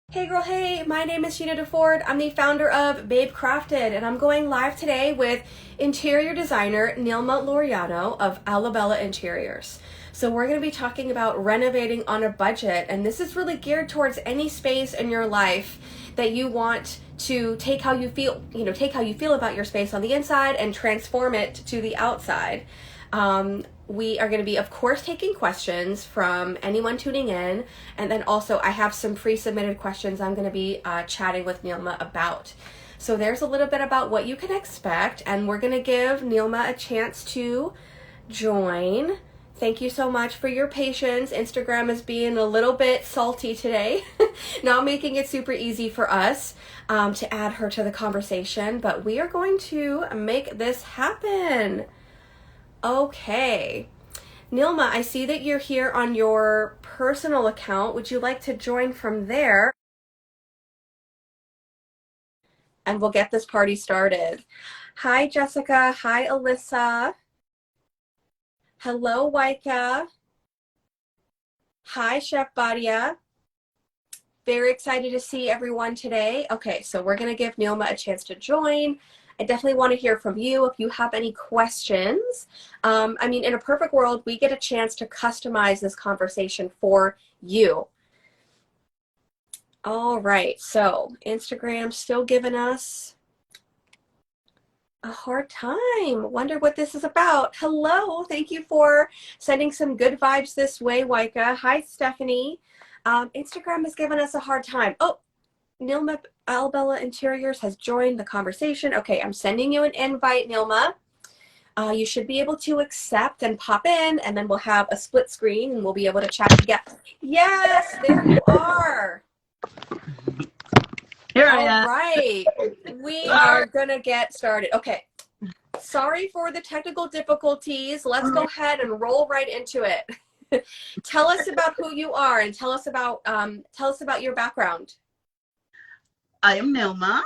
Hey girl, hey, my name is Sheena DeFord. I'm the founder of Babe Crafted, and I'm going live today with interior designer Nylma Laureano of Alabella Interiors. So we're going to be talking about renovating on a budget, and this is really geared towards any space in your life that you want to take how you feel, take how you feel about your space on the inside and transform it to the outside. We are going to be, of course, taking questions from anyone tuning in. And then also I have some pre-submitted questions I'm going to be chatting with Nylma about. So there's a little bit about what you can expect. And we're going to give Nylma a chance to join. Thank you so much for your patience. Instagram is being a little bit salty today, not making it super easy for us to add her to the conversation. But we are going to make this happen. Okay. Nylma, I see that you're here on your personal account. Would you like to join from there? And we'll get this party started. Hi, Jessica. Hi, Alyssa. Hello, Waika. Hi, Chef Badia. Very excited to see everyone today. Okay, so we're going to give Nylma a chance to join. I definitely want to hear from you if you have any questions. In a perfect world, we get a chance to customize this conversation for you. All right, so Instagram still giving us a hard time. Wonder what this is about. Hello, thank you for sending some good vibes this way, Waika. Hi, Stephanie. Instagram is giving us a hard time. Oh, Nylma Alabella Interiors has joined the conversation. Okay, I'm sending you an invite, Nylma. You should be able to accept and pop in, and then we'll have a split screen and we'll be able to chat together. Yes, there you are. Here I am. All right, we are gonna get started. Okay, sorry for the technical difficulties. Let's go ahead and roll right into it. Tell us about who you are and tell us about your background. I am Nylma.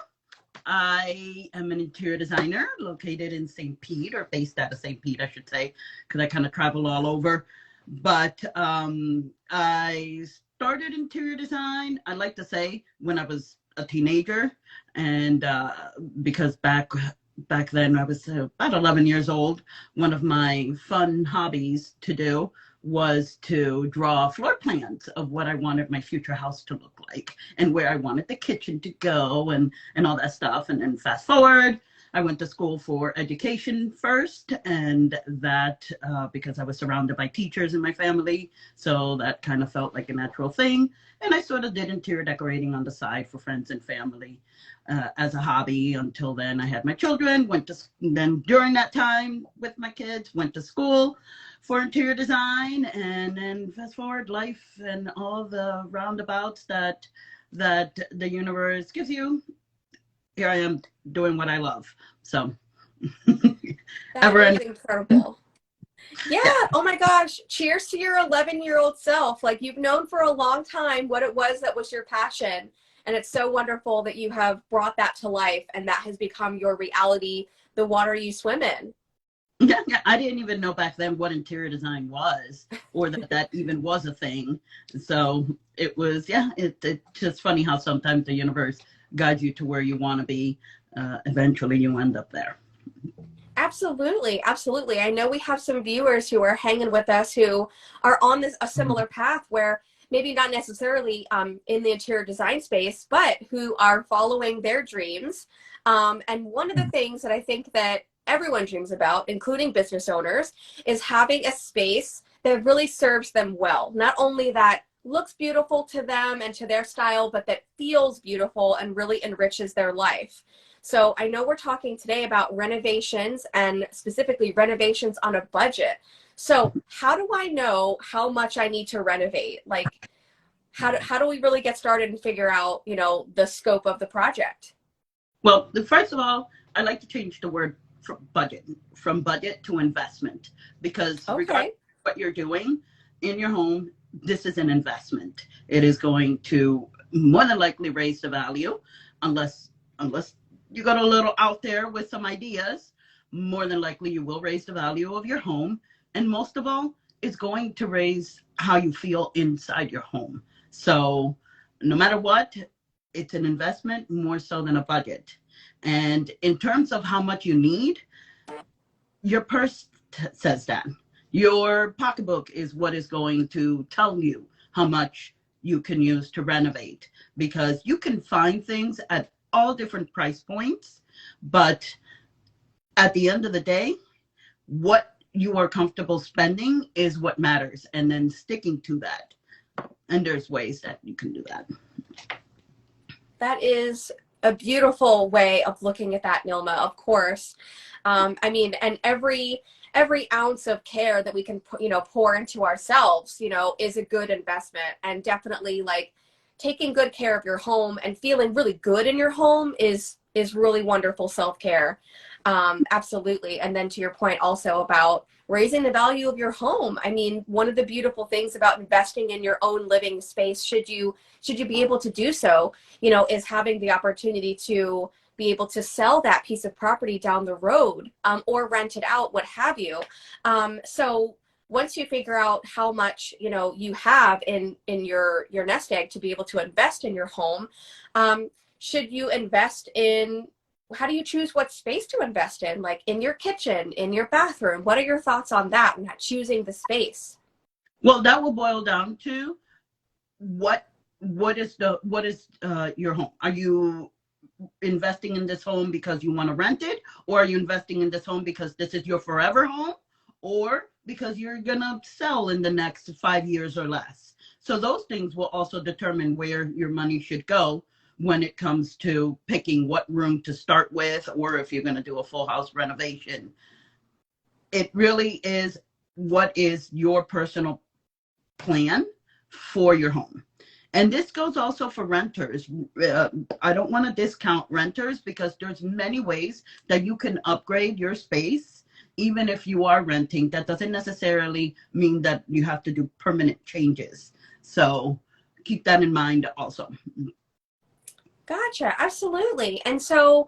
I am an interior designer located in St. Pete, or based out of St. Pete, I should say, because I kind of travel all over. But I started interior design, I like to say, when I was a teenager. And because back then I was about 11 years old, one of my fun hobbies to do was to draw floor plans of what I wanted my future house to look like and where I wanted the kitchen to go and all that stuff. And then fast forward, I went to school for education first, and that because I was surrounded by teachers in my family, so that kind of felt like a natural thing. And I sort of did interior decorating on the side for friends and family as a hobby until then. I had my children, then during that time with my kids, went to school for interior design, and then fast forward life and all the roundabouts that the universe gives you. Here I am doing what I love. So That is incredible. Yeah. Oh my gosh. Cheers to your 11-year-old self. Like, you've known for a long time what it was that was your passion. And it's so wonderful that you have brought that to life and that has become your reality, the water you swim in. Yeah, I didn't even know back then what interior design was, or that even was a thing. So it was, it's just funny how sometimes the universe guides you to where you want to be. Eventually you end up there. Absolutely. Absolutely. I know we have some viewers who are hanging with us who are on a similar path where maybe not necessarily in the interior design space, but who are following their dreams. And one of the things that I think that everyone dreams about, including business owners, is having a space that really serves them well. Not only that looks beautiful to them and to their style, but that feels beautiful and really enriches their life. So I know we're talking today about renovations, and specifically renovations on a budget. So how do I know how much I need to renovate? Like, how do we really get started and figure out, the scope of the project? Well, first of all, I like to change the word from budget to investment, because regardless of what you're doing in your home, this is an investment. It is going to more than likely raise the value, unless you got a little out there with some ideas. More than likely you will raise the value of your home, and most of all, it's going to raise how you feel inside your home. So no matter what, it's an investment more so than a budget. And in terms of how much you need, your purse says that. Your pocketbook is what is going to tell you how much you can use to renovate, because you can find things at all different price points, but at the end of the day, what you are comfortable spending is what matters, and then sticking to that. And there's ways that you can do that. That is a beautiful way of looking at that, Nilma, of course. I mean, and every ounce of care that we can pour into ourselves, is a good investment. And definitely, like, taking good care of your home and feeling really good in your home is really wonderful self-care. Absolutely. And then to your point also about raising the value of your home. I mean, one of the beautiful things about investing in your own living space, should you be able to do so, is having the opportunity to be able to sell that piece of property down the road, or rent it out, what have you. So once you figure out how much, you have in your nest egg to be able to invest in your home, should you invest in, how do you choose what space to invest in? Like in your kitchen, in your bathroom? What are your thoughts on that and choosing the space? Well, that will boil down to what is your home? Are you investing in this home because you want to rent it, or are you investing in this home because this is your forever home, or because you're gonna sell in the next 5 years or less? So those things will also determine where your money should go when it comes to picking what room to start with, or if you're going to do a full house renovation. It really is, what is your personal plan for your home? And this goes also for renters. I don't want to discount renters, because there's many ways that you can upgrade your space. Even if you are renting, that doesn't necessarily mean that you have to do permanent changes. So keep that in mind also. Gotcha. Absolutely. And so,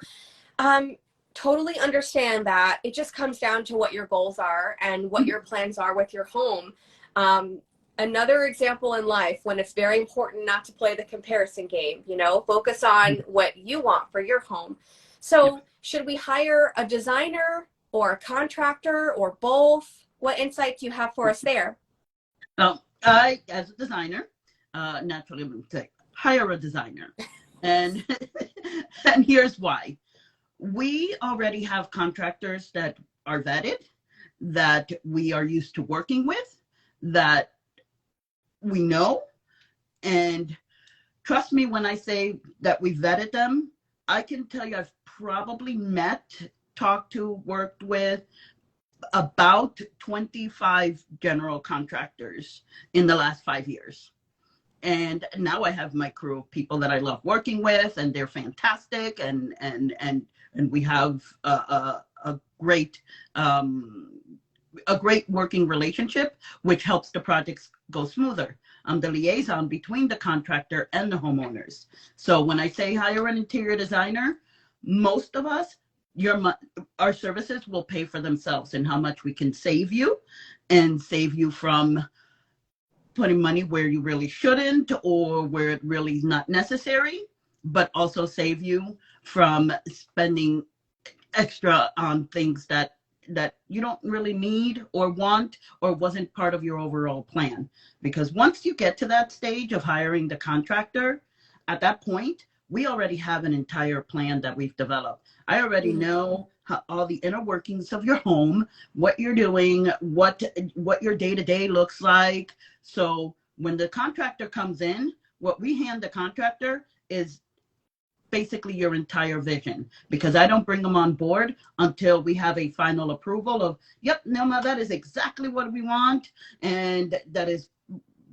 totally understand that it just comes down to what your goals are and what your plans are with your home. Another example in life when it's very important not to play the comparison game, focus on what you want for your home. So should we hire a designer or a contractor or both? What insight do you have for us there? I, as a designer, naturally would say hire a designer. And and here's why. We already have contractors that are vetted, that we are used to working with, that we know. And trust me when I say that we vetted them. I can tell you I've probably met, talked to, worked with about 25 general contractors in the last 5 years. And now I have my crew of people that I love working with, and they're fantastic. And we have a great working relationship, which helps the projects go smoother. I'm the liaison between the contractor and the homeowners. So when I say hire an interior designer, most of us, our services will pay for themselves, and how much we can save you, and save you from putting money where you really shouldn't, or where it really is not necessary, but also save you from spending extra on things that you don't really need or want, or wasn't part of your overall plan. Because once you get to that stage of hiring the contractor, at that point, we already have an entire plan that we've developed. I already know all the inner workings of your home, what you're doing, what your day-to-day looks like. So when the contractor comes in, what we hand the contractor is basically your entire vision, because I don't bring them on board until we have a final approval of, yep, Nylma, that is exactly what we want, and that is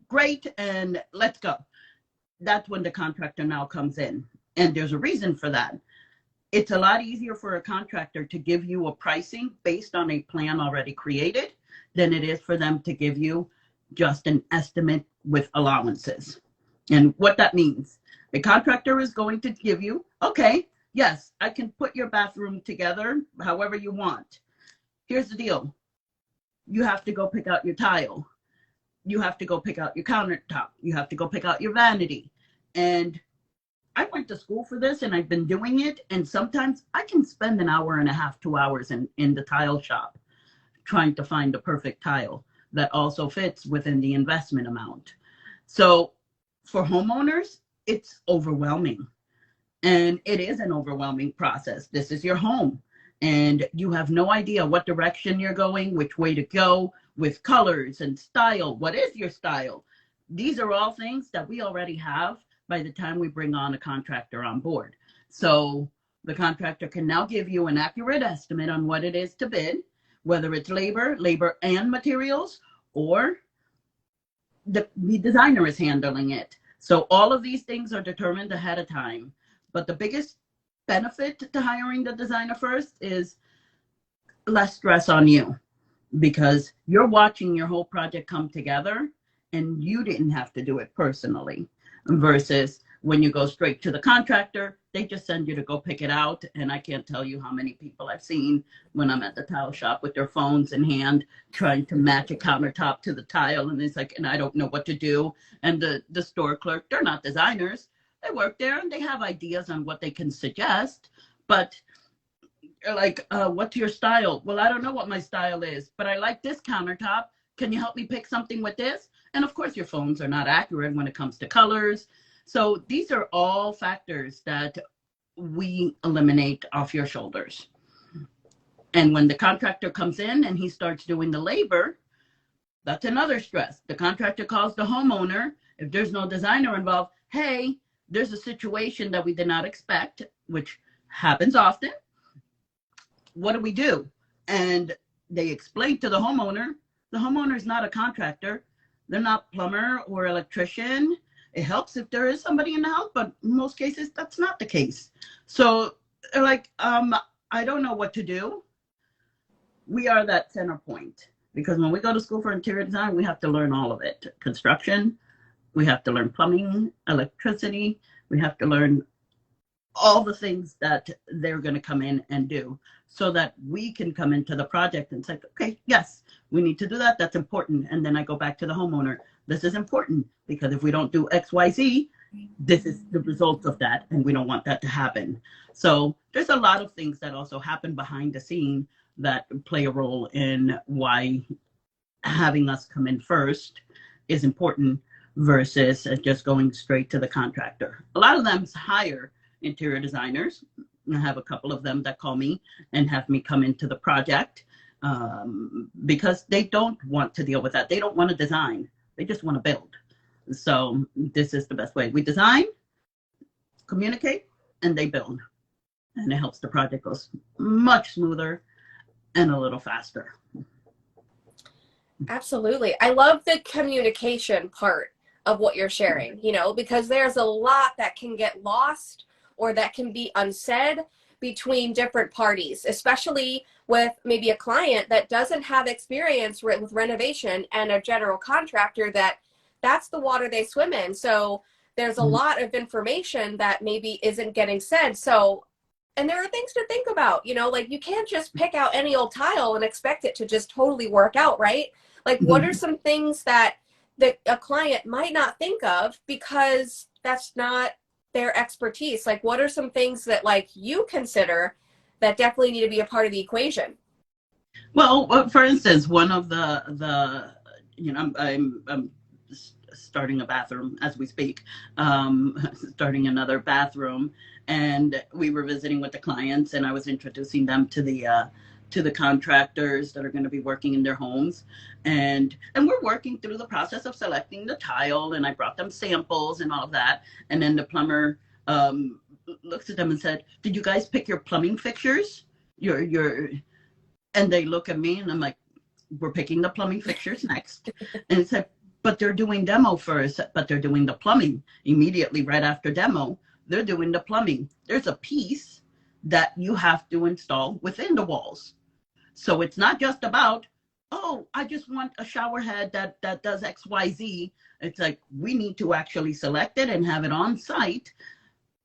great, and let's go. That's when the contractor now comes in. And there's a reason for that. It's a lot easier for a contractor to give you a pricing based on a plan already created than it is for them to give you just an estimate with allowances. And what that means, a contractor is going to give you, okay, yes, I can put your bathroom together however you want. Here's the deal. You have to go pick out your tile. You have to go pick out your countertop. You have to go pick out your vanity. And I went to school for this and I've been doing it. And sometimes I can spend an hour and a half, 2 hours in the tile shop trying to find the perfect tile that also fits within the investment amount. So for homeowners, it's overwhelming. And it is an overwhelming process. This is your home, and you have no idea what direction you're going, which way to go with colors and style. What is your style? These are all things that we already have by the time we bring on a contractor on board. So the contractor can now give you an accurate estimate on what it is to bid, whether it's labor and materials, or the designer is handling it. So all of these things are determined ahead of time. But the biggest benefit to hiring the designer first is less stress on you, because you're watching your whole project come together and you didn't have to do it personally, versus when you go straight to the contractor, they just send you to go pick it out. And I can't tell you how many people I've seen when I'm at the tile shop with their phones in hand trying to match a countertop to the tile, and it's like, and I don't know what to do. And the store clerk, they're not designers. They work there and they have ideas on what they can suggest, but like, what's your style? Well, I don't know what my style is, but I like this countertop. Can you help me pick something with this? And of course, your phones are not accurate when it comes to colors. So these are all factors that we eliminate off your shoulders. And when the contractor comes in and he starts doing the labor, that's another stress. The contractor calls the homeowner. If there's no designer involved, hey, there's a situation that we did not expect, which happens often. What do we do? And they explain to the homeowner is not a contractor. They're not plumber or electrician. It helps if there is somebody in the house, but in most cases, that's not the case. So they're like, I don't know what to do. We are that center point, because when we go to school for interior design, we have to learn all of it. Construction, we have to learn plumbing, electricity. We have to learn all the things that they're going to come in and do, so that we can come into the project and say, okay, yes, we need to do that. That's important. And then I go back to the homeowner. This is important because if we don't do X, Y, Z, this is the result of that. And we don't want that to happen. So there's a lot of things that also happen behind the scene that play a role in why having us come in first is important, versus just going straight to the contractor. A lot of them hire interior designers. I have a couple of them that call me and have me come into the project, because they don't want to deal with that. They don't want to design. They just want to build. So this is the best way. We design, communicate, and they build. And it helps the project go much smoother and a little faster. Absolutely. I love the communication part of what you're sharing, because there's a lot that can get lost or that can be unsaid between different parties, especially with maybe a client that doesn't have experience with renovation and a general contractor that's the water they swim in. So there's a lot of information that maybe isn't getting said. So, and there are things to think about, like you can't just pick out any old tile and expect it to just totally work out, right? Like, what are some things that a client might not think of because that's not their expertise? Like, what are some things that you consider that definitely need to be a part of the equation? Well, for instance, one of the I'm starting a bathroom as we speak, starting another bathroom, and we were visiting with the clients, and I was introducing them to the contractors that are going to be working in their homes, and we're working through the process of selecting the tile, and I brought them samples and all of that, and then the plumber looks at them and said, "Did you guys pick your plumbing fixtures? Your," and they look at me, and I'm like, "We're picking the plumbing fixtures next," and it said, "But they're doing demo first, but they're doing the plumbing immediately right after demo. They're doing the plumbing. There's a piece that you have to install within the walls. So it's not just about, oh, I just want a shower head that does X, Y, Z. It's like, we need to actually select it and have it on site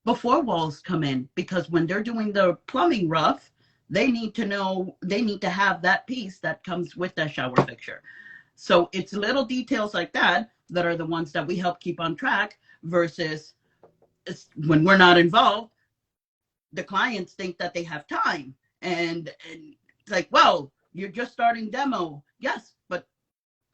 before walls come in, because when they're doing the plumbing rough, they need to have that piece that comes with that shower fixture." So it's little details like that that are the ones that we help keep on track, versus when we're not involved, the clients think that they have time. And it's like, well, you're just starting demo. Yes, but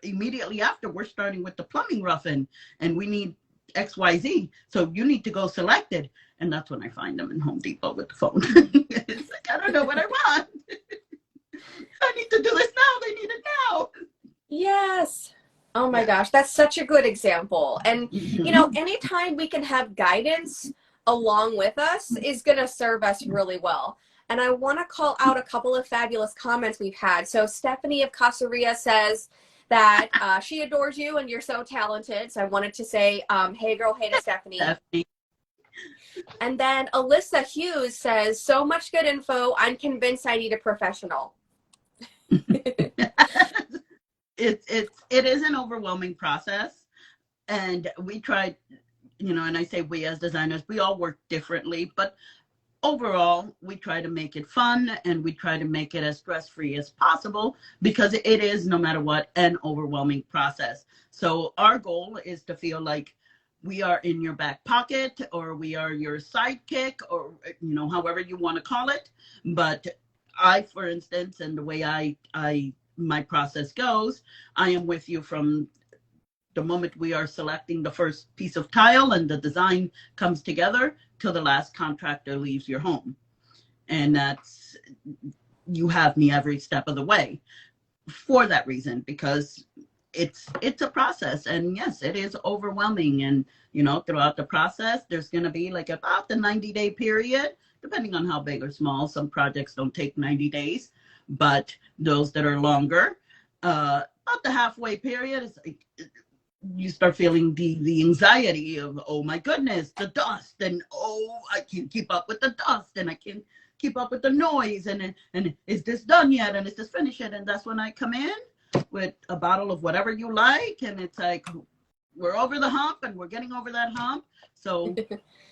immediately after, we're starting with the plumbing roughing, and we need XYZ. So you need to go select it. And that's when I find them in Home Depot with the phone. It's like, I don't know what I want. I need to do this now. They need it now. Yes. Oh my Yeah. gosh, that's such a good example. And, you know, Mhm. anytime we can have guidance along with us is going to serve us really well. And I want to call out a couple of fabulous comments we've had. So Stephanie of Casaria says that she adores you and you're so talented. So I wanted to say, hey girl, hey to Stephanie. And then Alyssa Hughes says, so much good info. I'm convinced I need a professional. It is an overwhelming process, and we tried, and I say we as designers, we all work differently, but overall we try to make it fun, and we try to make it as stress-free as possible, because it is, no matter what, an overwhelming process. So our goal is to feel like we are in your back pocket, or we are your sidekick, or however you want to call it. But I, for instance, and the way my process goes, I am with you from the moment we are selecting the first piece of tile and the design comes together till the last contractor leaves your home. And you have me every step of the way for that reason, because it's a process. And yes, it is overwhelming. And throughout the process, there's going to be like about the 90-day period, depending on how big or small. Some projects don't take 90 days, but those that are longer, about the halfway period, is like, you start feeling the anxiety of, oh my goodness, the dust, and I can't keep up with the dust, and I can't keep up with the noise, and is this done yet, and is this finished yet? And that's when I come in with a bottle of whatever you like, and it's like, we're over the hump, and we're getting over that hump. So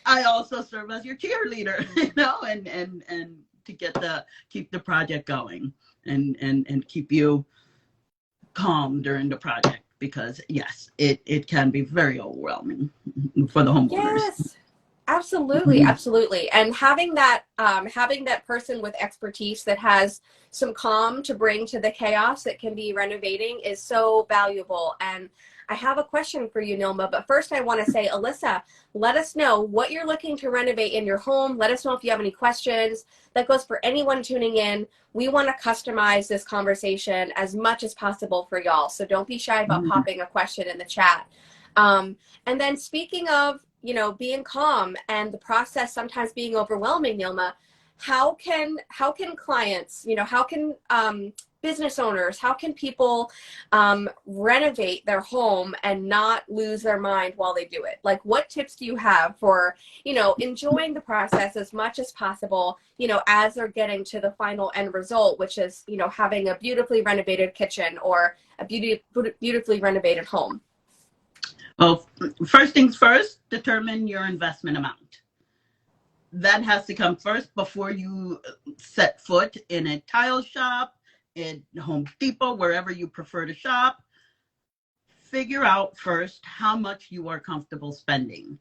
I also serve as your cheerleader, and to keep the project going, and keep you calm during the project, because yes, it can be very overwhelming for the homeowners. Yes, absolutely, absolutely. And having that person with expertise that has some calm to bring to the chaos that can be renovating is so valuable. And I have a question for you, Nylma, but first I want to say, Alyssa, let us know what you're looking to renovate in your home. Let us know if you have any questions. That goes for anyone tuning in. We want to customize this conversation as much as possible for y'all. So don't be shy about popping a question in the chat. And then speaking of, being calm and the process sometimes being overwhelming, Nylma, how can clients, how can business owners, how can people renovate their home and not lose their mind while they do it? Like, what tips do you have for, enjoying the process as much as possible, as they're getting to the final end result, which is, having a beautifully renovated kitchen or a beautifully renovated home? Well, first things first, determine your investment amount. That has to come first before you set foot in a tile shop, in Home Depot, wherever you prefer to shop. Figure out first how much you are comfortable spending.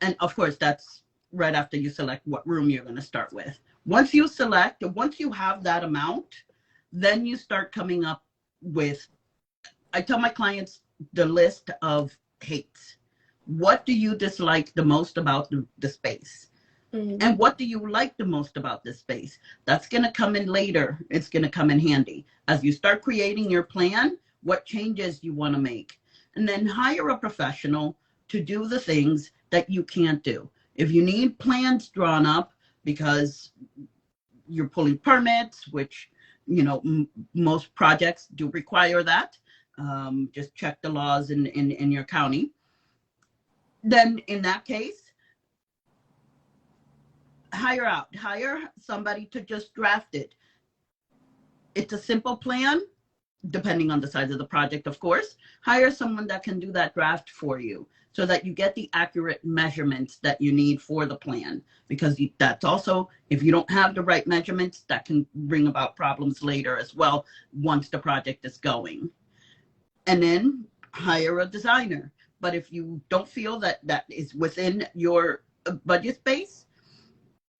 And of course, that's right after you select what room you're going to start with. Once you have that amount, then you start coming up with, I tell my clients, the list of hates. What do you dislike the most about the space? And what do you like the most about this space? That's going to come in later. It's going to come in handy. As you start creating your plan, what changes you want to make. And then hire a professional to do the things that you can't do. If you need plans drawn up because you're pulling permits, which, most projects do require that. Just check the laws in your county. Then in that case, hire somebody to just draft it. It's a simple plan, depending on the size of the project, of course. Hire someone that can do that draft for you so that you get the accurate measurements that you need for the plan, because that's also, if you don't have the right measurements, that can bring about problems later as well once the project is going. And then hire a designer. But if you don't feel that that is within your budget space,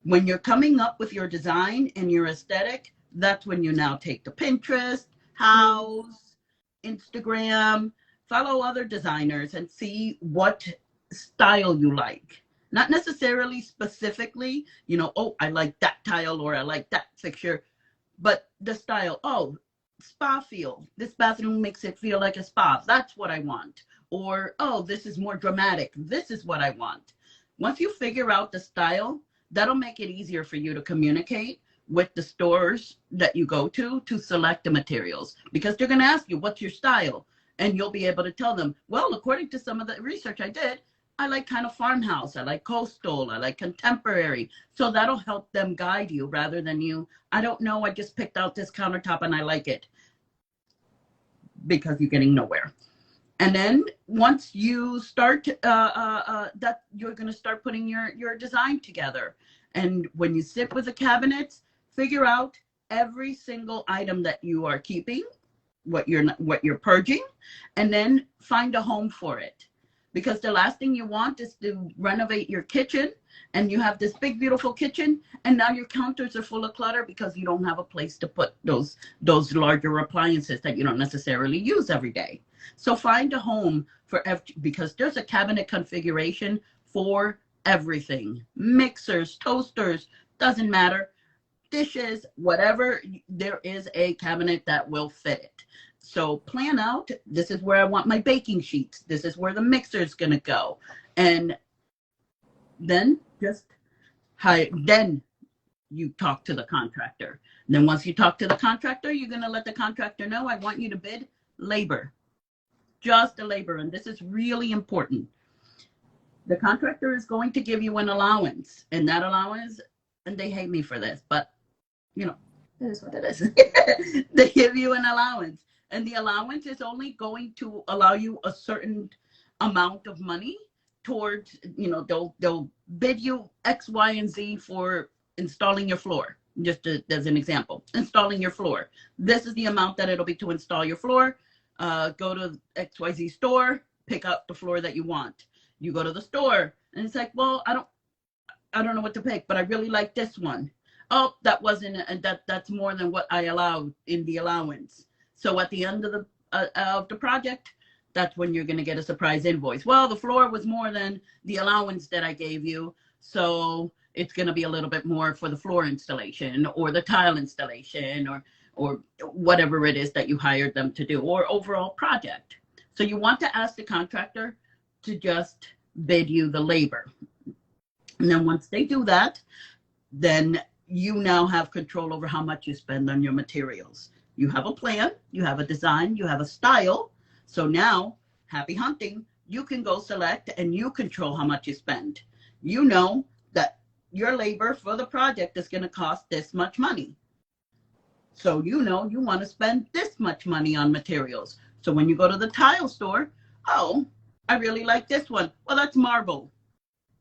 when you're coming up with your design and your aesthetic, that's when you now take the Pinterest, House, Instagram, follow other designers and see what style you like. Not necessarily specifically, you know, oh, I like that tile or I like that fixture, but the style. Oh, spa feel. This bathroom makes it feel like a spa. That's what I want. Or, oh, this is more dramatic. This is what I want. Once you figure out the style, that'll make it easier for you to communicate with the stores that you go to select the materials, because they're going to ask you, what's your style? And you'll be able to tell them, well, according to some of the research I did, I like kind of farmhouse, I like coastal, I like contemporary. So that'll help them guide you rather than you, I don't know, I just picked out this countertop and I like it, because you're getting nowhere. And then once you start that, you're going to start putting your design together. And when you sit with the cabinets, figure out every single item that you are keeping, what you're purging, and then find a home for it. Because the last thing you want is to renovate your kitchen and you have this big, beautiful kitchen, and now your counters are full of clutter because you don't have a place to put those larger appliances that you don't necessarily use every day. So find a home for because there's a cabinet configuration for everything. Mixers, toasters, doesn't matter. Dishes, whatever, there is a cabinet that will fit it. So plan out, this is where I want my baking sheets. This is where the mixer is going to go. And then then you talk to the contractor. And then once you talk to the contractor, you're going to let the contractor know, I want you to bid labor. Just the labor. And this is really important. The contractor is going to give you an allowance. And that allowance, and they hate me for this, but you know, that is what it is. They give you an allowance. And the allowance is only going to allow you a certain amount of money towards, you know, they'll bid you X, Y, and Z for installing your floor. Just as an example, installing your floor. This is the amount that it'll be to install your floor. Go to XYZ store, pick up the floor that you want. You go to the store and it's like, well, I don't know what to pick, but I really like this one. Oh, that wasn't, and that's more than what I allowed in the allowance. So at the end of the project, that's when you're going to get a surprise invoice. Well, the floor was more than the allowance that I gave you, so it's going to be a little bit more for the floor installation or the tile installation or whatever it is that you hired them to do, or overall project. So you want to ask the contractor to just bid you the labor. And then once they do that, then you now have control over how much you spend on your materials. You have a plan, you have a design, you have a style. So now, happy hunting, you can go select and you control how much you spend. You know that your labor for the project is going to cost this much money. So you know you want to spend this much money on materials. So when you go to the tile store, oh, I really like this one. Well, that's marble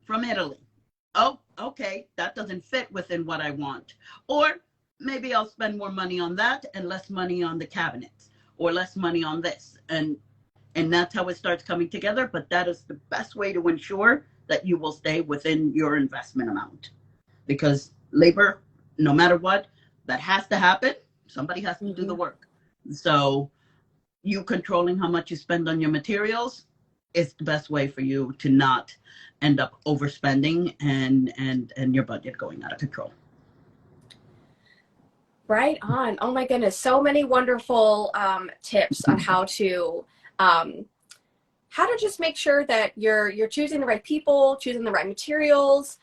from Italy. Oh, okay, that doesn't fit within what I want. Or maybe I'll spend more money on that and less money on the cabinets, or less money on this. And that's how it starts coming together. But that is the best way to ensure that you will stay within your investment amount. Because labor, no matter what, that has to happen. Somebody has to do the work. So you controlling how much you spend on your materials is the best way for you to not end up overspending and your budget going out of control. Right on. Oh my goodness, so many wonderful tips on how to just make sure that you're choosing the right people, choosing the right materials.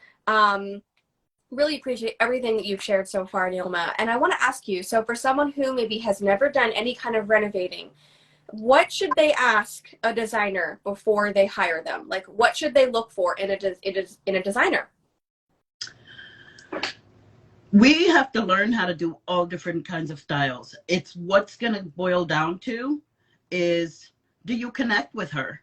Really appreciate everything that you've shared so far, Nylma. And I want to ask you, so for someone who maybe has never done any kind of renovating, what should they ask a designer before they hire them? Like, what should they look for in a designer? We have to learn how to do all different kinds of styles. It's what's going to boil down to is, do you connect with her?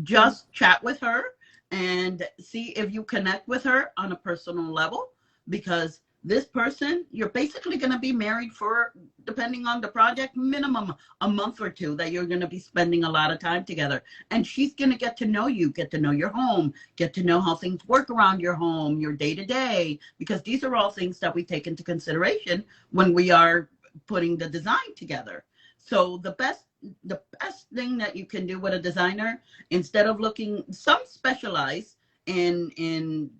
Just chat with her and see if you connect with her on a personal level, because this person, you're basically going to be married for, depending on the project, minimum a month or two that you're going to be spending a lot of time together. And she's going to get to know you, get to know your home, get to know how things work around your home, your day to day, because these are all things that we take into consideration when we are putting the design together. So the best thing that you can do with a designer, instead of looking, some specialize in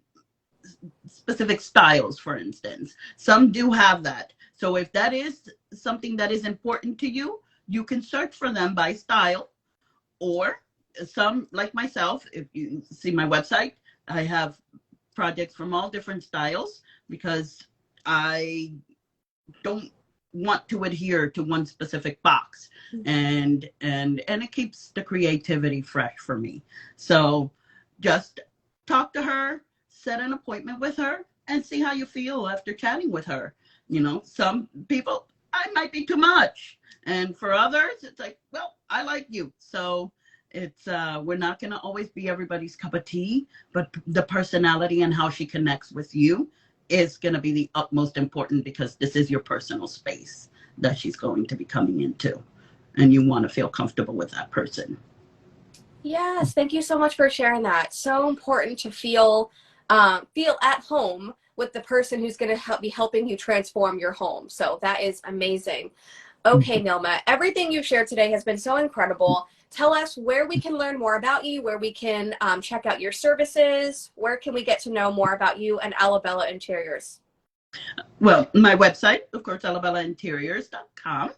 specific styles, for instance. Some do have that. So if that is something that is important to you, you can search for them by style. Or some, like myself, if you see my website, I have projects from all different styles because I don't want to adhere to one specific box, and it keeps the creativity fresh for me. So just talk to her, set an appointment with her, and see how you feel after chatting with her. You know, some people, I might be too much, and for others it's like, well, I like you. So it's we're not going to always be everybody's cup of tea, but the personality and how she connects with you is going to be the utmost important, because this is your personal space that she's going to be coming into, and you want to feel comfortable with that person. Yes, thank you so much for sharing that. So important to feel at home with the person who's going to be helping you transform your home. So that is amazing. Okay, Nylma, everything you've shared today has been so incredible. Tell us where we can learn more about you, where we can check out your services, where can we get to know more about you and Alabella Interiors? Well, my website, of course, alabellainteriors.com.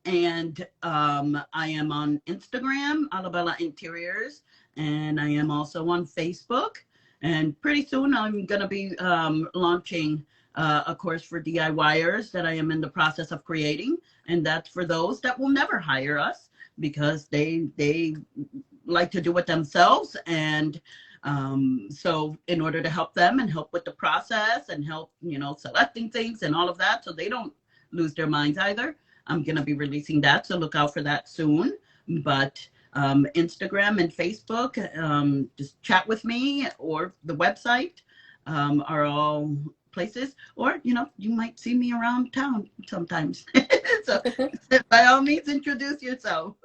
And I am on Instagram, Alabella Interiors, and I am also on Facebook. And pretty soon I'm going to be launching a course for DIYers that I am in the process of creating. And that's for those that will never hire us because they like to do it themselves. And so in order to help them and help with the process and help, you know, selecting things and all of that, so they don't lose their minds either, I'm going to be releasing that, so look out for that soon. But Instagram and Facebook, just chat with me, or the website are all places. Or, you know, you might see me around town sometimes. So by all means, introduce yourself.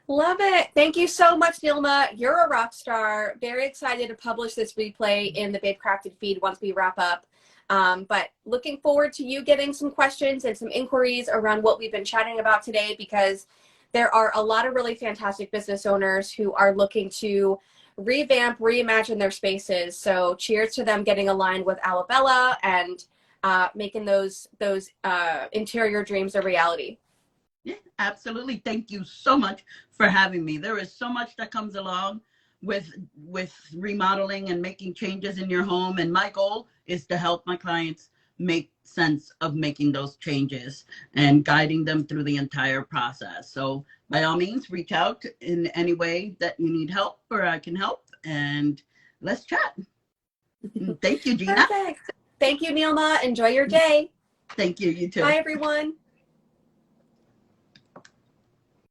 Love it. Thank you so much, Nylma. You're a rock star. Very excited to publish this replay in the Babe Crafted feed once we wrap up. But looking forward to you getting some questions and some inquiries around what we've been chatting about today, because there are a lot of really fantastic business owners who are looking to revamp, reimagine their spaces. So cheers to them getting aligned with Alabella and making those interior dreams a reality. Yeah, absolutely. Thank you so much for having me. There is so much that comes along with remodeling and making changes in your home, and my goal is to help my clients make sense of making those changes and guiding them through the entire process. So by all means, reach out in any way that you need help or I can help, and let's chat. Thank you, Gina. Perfect. Thank you, Nylma. Enjoy your day. Thank you. You too. Bye, everyone.